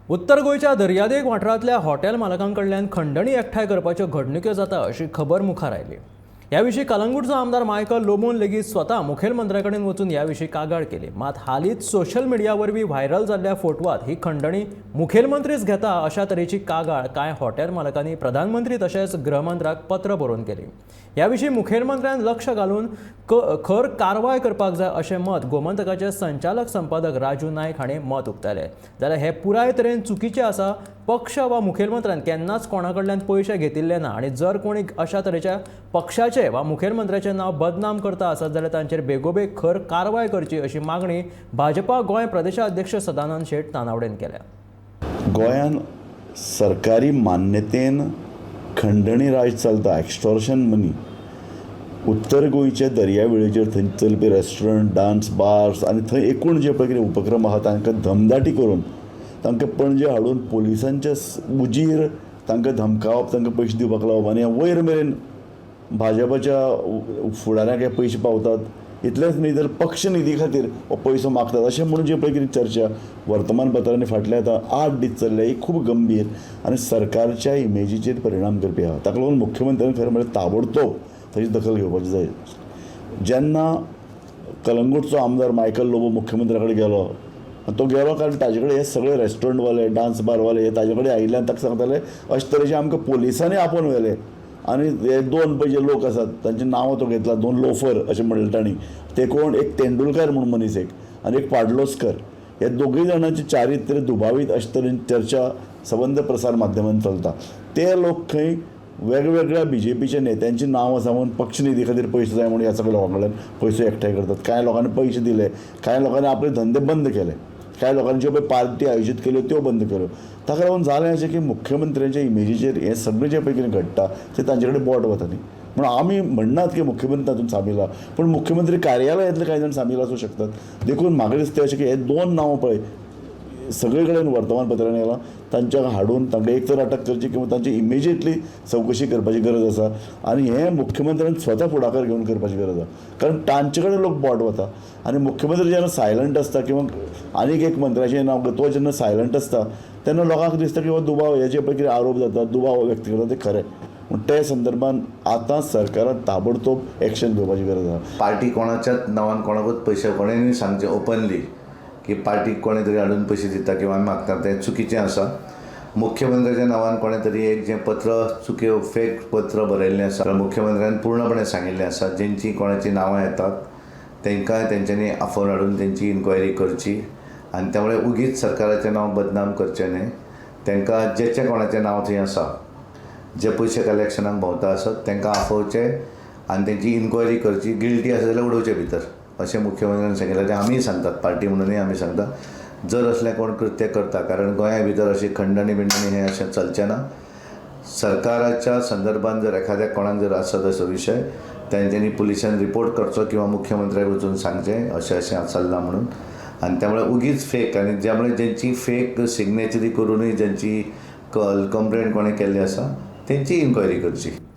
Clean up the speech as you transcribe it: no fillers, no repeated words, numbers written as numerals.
उत्तर गोंयच्या दर्यादेग वाठारांतल्या हॉटेल मालकांकडल्यान खंडणी एकठांय करपाच्यो घडणुक्यो जाता अशी खबर मुखार आयली। ह्या विशीं कलंगूटचो आमदार मायकल लोबोन लेगीत स्वता मुखेलमंत्र्या कडेन वचून ह्या विशीं कागाळ केली। मात हालींच सोशल मिडिया वरवीं व्हायरल जाल्ल्या फोटवांत ही खंडणी मुखेलमंत्रीच घेता अशा तरेची कागाळ कांय हॉटेल मालकांनी प्रधानमंत्री तशेंच गृहमंत्र्याक पत्र बरोवन केली। ह्या विशीं मुखेलमंत्र्यान लक्ष घालून खर कारवाय करपाक जाय अशें मत गोमंतकाचे संचालक संपादक राजू नायक हांणी मत उक्तायलें। जाल्यार हें पुराय तरेन चुकीचें आसा। पक्ष वा मुखेलमंत्र्यान केन्नाच कोणा कडल्यान पयशे घेतिल्ले ना आनी जर कोणी अशा तरेच्या पक्षाचे वा मुखेलमंत्र्याचें नांव बदनाम करता आसत जाल्यार तांचेर बेगोबेग खर कारवाय करची अशी मागणी भाजपा गोंय प्रदेशाध्यक्ष सदानंद शेट तानावडेन केल्या। गोंयान सरकारी मान्यतेन खंडणी राज चलता, एक्स्टॉर्शन मनी। उत्तर गोंयच्या दर्यावेळेचेर थंय चलपी रेस्टॉरंट, डान्स बार्स आनी थंय एकूण जे पळय कितें उपक्रम आहा तांकां धमदाटी करून तांकां पणजे हाडून पोलिसांच्या मुजीर तांकां धमकावप, तांकां पयशे दिवपाक लावप आनी वयर मेरेन भाजपाच्या फुडाऱ्यांक हे पयशे पावतात। इतलेंच न्ही तर पक्ष निधी खातीर हो पयसो मागतात अशें म्हणून जे पळय कितें चर्चा वर्तमानपत्रांनी फाटले आतां 8 दीस चल्ले, ही खूब गंभीर आनी सरकारच्या इमेजीचेर परिणाम करपी आहा। ताका लागून मुख्यमंत्र्यान खरें म्हळ्यार ताबडतोब ताची दखल घेवपाची जाय। जेन्ना कलंगूटचो आमदार मायकल लोबो मुख्यमंत्र्या कडेन गेलो, तो गेलो कारण ताजे कडेन हे सगळे रेस्टॉरंटवाले, डान्स बारवाले हे ताजे कडेन आयिल्ल्यान ताका सांगताले अशे तरेचे आमकां पोलिसांनी आपोवन व्हेले आनी हे 2 पय जे लोक आसात तांचे नांव तो घेतला, 2 लोफर अशें म्हणले तांणी। ते कोण, एक तेंडुलकर म्हणून मनीस एक आनी एक पाडलोसकर, हे दोगूय जाणांची चारित्र्य दुबावीत अशे तरेन चर्चा सबंद प्रसार माध्यमांत चलता। ते लोक खंय वेगवेगळ्या बीजेपीच्या नेत्यांची नांवां सांगून पक्ष निधी खातीर पयशे जाय म्हणून ह्या सगळ्या लोकांकडल्यान पयशे एकठांय करतात। कांय लोकांनी पयशे दिले, कांय लोकांनी आपले धंदे बंद केले, कांय लोकांनी ज्यो पळय पार्टी आयोजीत केल्यो त्यो बंद केल्यो। ताका लागून जालें अशें की मुख्यमंत्र्यांच्या इमेजीचेर हें सगळें जें पळय कितें घडटा तें तांचे कडेन बोट वता न्ही। म्हणून आमी म्हणनात की मुख्यमंत्री तातूंत सामील आहा, पूण मुख्यमंत्री कार्यालयांतले कांय जाण सामील आसूं शकतात। देखून म्हाका दिसता अशें की हे 2 नांव पळय सगळे कडेन वर्तमानपत्रांनी येलां, तांच्याक हाडून तांकां एक तर अटक करची किंवा तांची इमिजिएटली चवकशी करपाची गरज आसा आनी हें मुख्यमंत्र्यान स्वता फुडाकार घेवन करपाची गरज आसा। कारण तांचे कडेन लोक बोट वता आनी मुख्यमंत्री जेन्ना सायलंट आसता किंवा आनीक एक मंत्र्याचें नांव तो जेन्ना सायलंट आसता तेन्ना लोकांक दिसता की हो दुबाव, हे जे पळय कितें आरोप जाता, दुबाव व्यक्त करता ते खरें। पूण ते संदर्भान आतां सरकारान ताबडतोब एक्शन घेवपाची गरज आसा। पार्टी कोणाच्याच नांवान कोणाकूच पयशे कोणेंय सांगचें ओपनली की पार्टीक कोणें तरी हाडून पयशे दिता किंवा मागता, तें चुकीचें आसा। मुख्यमंत्र्याच्या नांवान कोणें तरी एक जें पत्र चुक्यो फेक पत्र बरयल्लें आसा, मुख्यमंत्र्यान पूर्णपणे सांगिल्लें आसा जेंची कोणाची नांवां येतात तांकां तेंच्यांनी आफोवन हाडून तेंची इन्क्वायरी करची आनी त्यामुळे उगीच सरकाराचें नांव बदनाम करचें न्हय। तांकां जेचें कोणाचें नांव थंय आसा, जे पयशे कलेक्शनाक भोंवता आसत तांकां आफोवचें आनी तेंची इन्क्वायरी करची, गिल्टी आसा जाल्यार उडोवचे भितर अशें मुख्यमंत्र्यान सांगिल्लें। तें आमी सांगतात, पार्टी म्हणूनय आमी सांगता जर असलें कोण कृत्य करता, कारण गोंया भितर अशी खंडणी बिंडणी हें अशें चलचें ना। सरकाराच्या संदर्भान जर एखाद्या कोणाक जर आसत असो विशय तांच्यांनी पुलिसांनी रिपोर्ट करचो किंवा मुख्यमंत्र्याक वचून सांगचें अशें अशें चल्लां म्हणून। आनी त्यामुळे उगीच फेक आनी ज्यामुळे जेंची फेक सिग्नेचरी करूनय जेंची कंप्लेंट कोणें केल्ली आसा तेंची इन्क्वायरी करची।